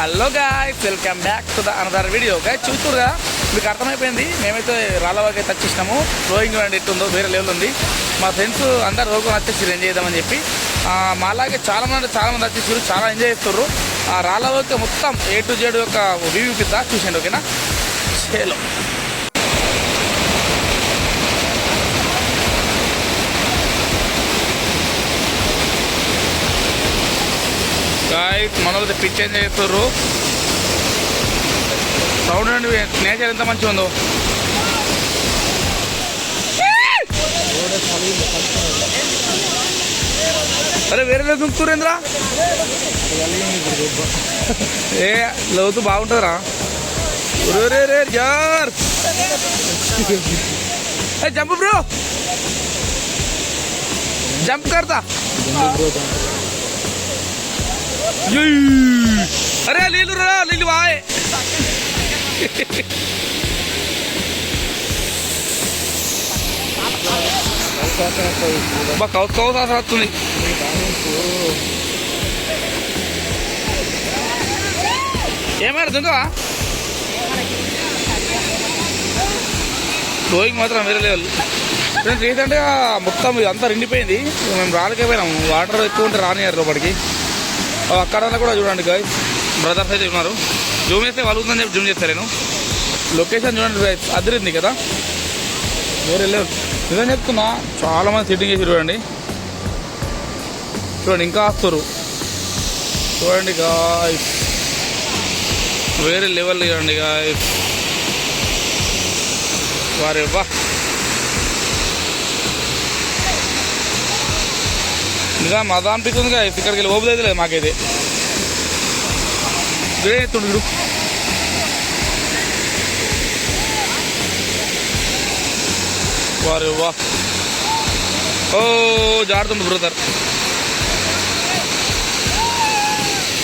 Hello guys, welcome back to the another video. Guys చూస్తురుగా, మీకు అర్థమైపోయింది. మేమైతే రాళ్ళ వరకు అయితే వచ్చేసినాము. ఫ్లోయింగ్ అండి ఎట్టుందో వేరే లెవెల్ ఉంది. మా ఫ్రెండ్స్ అందరు రోడ్డు వచ్చేసి ఎంజాయ్ చేద్దామని చెప్పి మాలాగే చాలామంది వచ్చేసారు, చాలా ఎంజాయ్ చేస్తుర్రు. ఆ రాళ్ళ వరకు మొత్తం A to Z యొక్క రివ్యూ కింద చూసేయండి, ఓకేనా? చేలో గాయ్స్, మనోళ్ళైతే పిచ్ ఎంజాయ్ చేస్తుర్రు. సౌండ్ అండి, నేచర్ ఎంత మంచిగా ఉందో. అరే వేరే లేదు దుంకుతురేంద్రా, ఏ లోతు బాగుంటుందిరా. రే రే యార్, జంప్ బ్రో, జంప్ करता. अरे लीलू रा लीलू आए कौसा तुम्हें ఏమాడుతుందా ఫ్లోయింగ్ మాత్రం వేరే లెవెల్. ఫ్రెండ్స్ రీసెంట్గా మొత్తం అంతా నిండిపోయింది, మేము రాలేకపోయినాము. వాటర్ ఎక్కువ ఉంటే రానియారు లోపలికి. అక్కడ కూడా చూడండి గాయ్స్, బ్రదర్స్ అయితే ఉన్నారు. జూమ్ చేస్తే వలుగుతుందని చెప్పి జూమ్ చేస్తాను నేను. లొకేషన్ చూడండి గాయ్స్, అదిరింది కదా, వేరే లెవెల్. నిజం చెప్తున్నా, చాలామంది సిట్టింగ్ చేసి చూడండి. ఇంకా వస్తారు చూడండి గాయ్స్, వేరే లెవెల్ చూడండి గాయ్స్. వారే వా, ఇంకా మజా అనిపిస్తుంది కదా. ఇక్కడికి వెళ్ళి ఓపిక లేదు మాకైతే. ఎత్తుండు వారే వా, ఓ జారుతుండు బ్రదర్.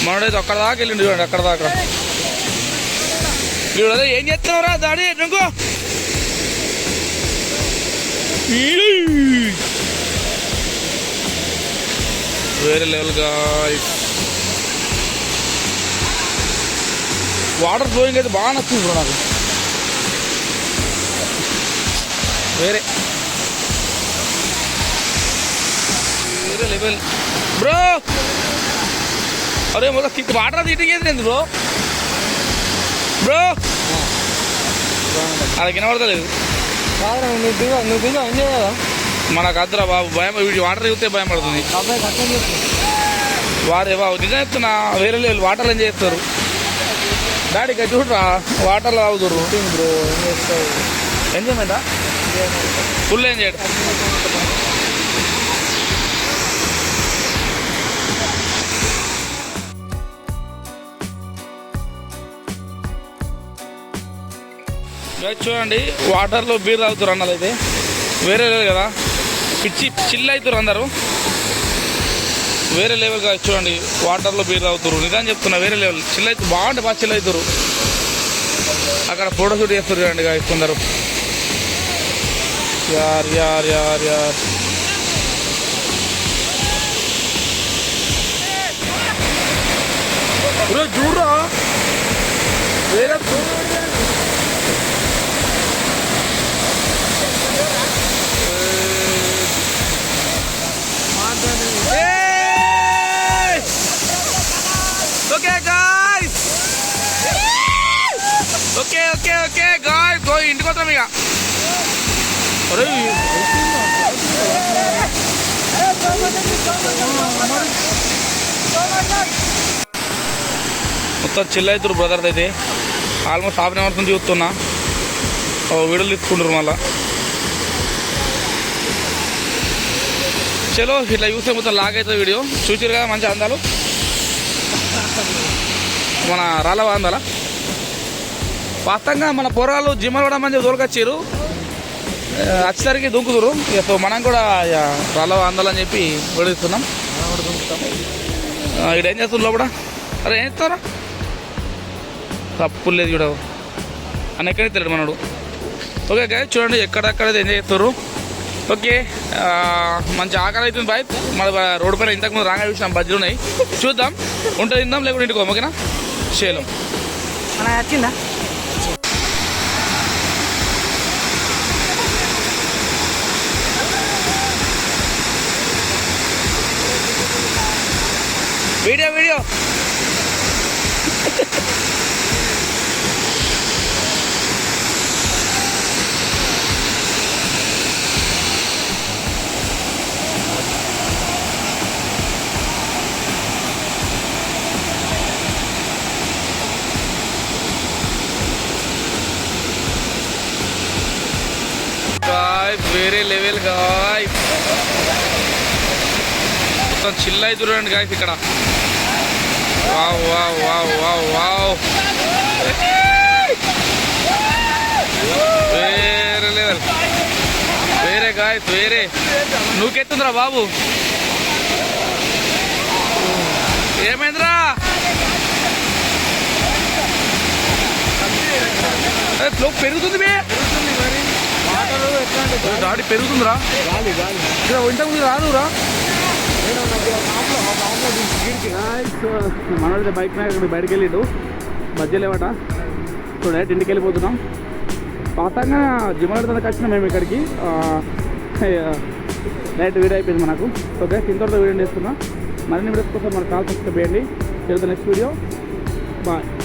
మనడైతే అక్కడ దాకా వెళ్ళిండు చూడండి, అక్కడ దాకా. చూడదే ఏం చేస్తున్నావురా దాడి నువ్వు. వేరే లెవెల్ గాయ్స్, వాటర్ ఫ్లోయింగ్ అయితే బాగా నచ్చింది బ్రో నాకు. వేరే లెవెల్ బ్రో. అరే మొత్తం వాటర్ తీటింగ్ ఏది లేదు బ్రో. బ్రో అది వినబడతలేదు. మనకు అద్దరా బాబు, భయం. వాటర్ చూస్తే భయం పడుతుంది. వారే బాబు, నిజం చెప్తున్నా, వేరే లెవెల్. వాటర్లు ఎంజాయ్ చేస్తారు డాడీ. ఇక్కడ చూడరా, వాటర్లో తాగుతారు బ్రో. ఎంజాయ్మెంటా, full enjoy. చూడండి, వాటర్లో బీర్ తాగుతారు అన్నది అయితే వేరే లెవెల్ కదా. పిచ్చి చిల్ అవుతారు అందరూ, వేరే లెవెల్ కాదు. చూడండి, వాటర్లో బీర్ తాగుతారు. నిజాన్ని చెప్తున్నా, వేరే లెవెల్. చిల్ అవుతారు, బాగుంటే బాగా చిల్ అవుతారు. అక్కడ ఫోటో షూట్ చేస్తారు చూడండి గాయ్స్ కొందరు. యార్ యార్ యార్ యార్, చూడరా వేరే. Okay guys, okay okay okay guys, ఇంటికి వస్తాం ఇక. మొత్తం చిల్ అవుతారు బ్రదర్స్ అయితే. ఆల్మోస్ట్ హాఫ్ అన్ అవర్ నుంచి చూస్తున్నా, వీడియోలు తీసుకుంటారు మళ్ళా. చలో, ఇట్లా చూస్తే మొత్తం లాగ్ అవుతుంది వీడియో. చూసారు కదా మంచి అందాలు మన రాళ్ళ అందాల. వాస్తవంగా మన పొరాలు జిమ్మలు కూడా మంచిగా దొరకొచ్చారు, వచ్చేసరికి దుంకుతురు. సో మనం కూడా రాళ్ళ అందాలని చెప్పి విడుస్తున్నాం. ఇక్కడ ఏం చేస్తున్నారు లోపల? అరే ఏం చేస్తారా, తప్పు లేదు చూడ అని ఎక్కడెత్తాడు మనడు. ఓకే గాయ్స్, చూడండి ఎక్కడెక్కడైతే ఎంజాయ్ చేస్తారు. ఓకే మంచి ఆకలి అవుతుంది బాయ్. మన రోడ్డు పైన ఇంతకుముందు రాగా చూసినాం, బజ్జీలు ఉన్నాయి, చూద్దాం ఉంటే తిందాం లేకుంటే ఇంటికి. ఓకేనా? చేలో మన వచ్చిందా వీడియో వీడియో వేరే లెవెల్ గాయ్ మొత్తం చిల్ అయి చూడండి గాయస్ ఇక్కడ wow wow wow wow wow వేరే లెవెల్ వేరే గాయస్ వేరే నువ్వుకెత్తుందిరా బాబు ఏమైందిరా ఫ్లో పెరుగుతుంది మే గాడి పెరుగుతుందిరా ఇక్కడ ఇంతకు రాదురా మనోడితే బైక్ మీద బయటకు వెళ్ళిండు మధ్యలో ఏమట సో డైరెక్ట్ ఇంటికి వెళ్ళిపోతున్నాం పాతంగా జిమ్మడితోకి వచ్చినాం మేము ఇక్కడికి డైరెక్ట్ వీడియో అయిపోయింది మనకు ఓకే ఇంతవరకు వీడియో చేస్తున్నాం మరిన్ని వీడియోస్ కోసం మన కాల్ సబ్స్క్రైబ్ చేయండి నెక్స్ట్ వీడియో బాయ్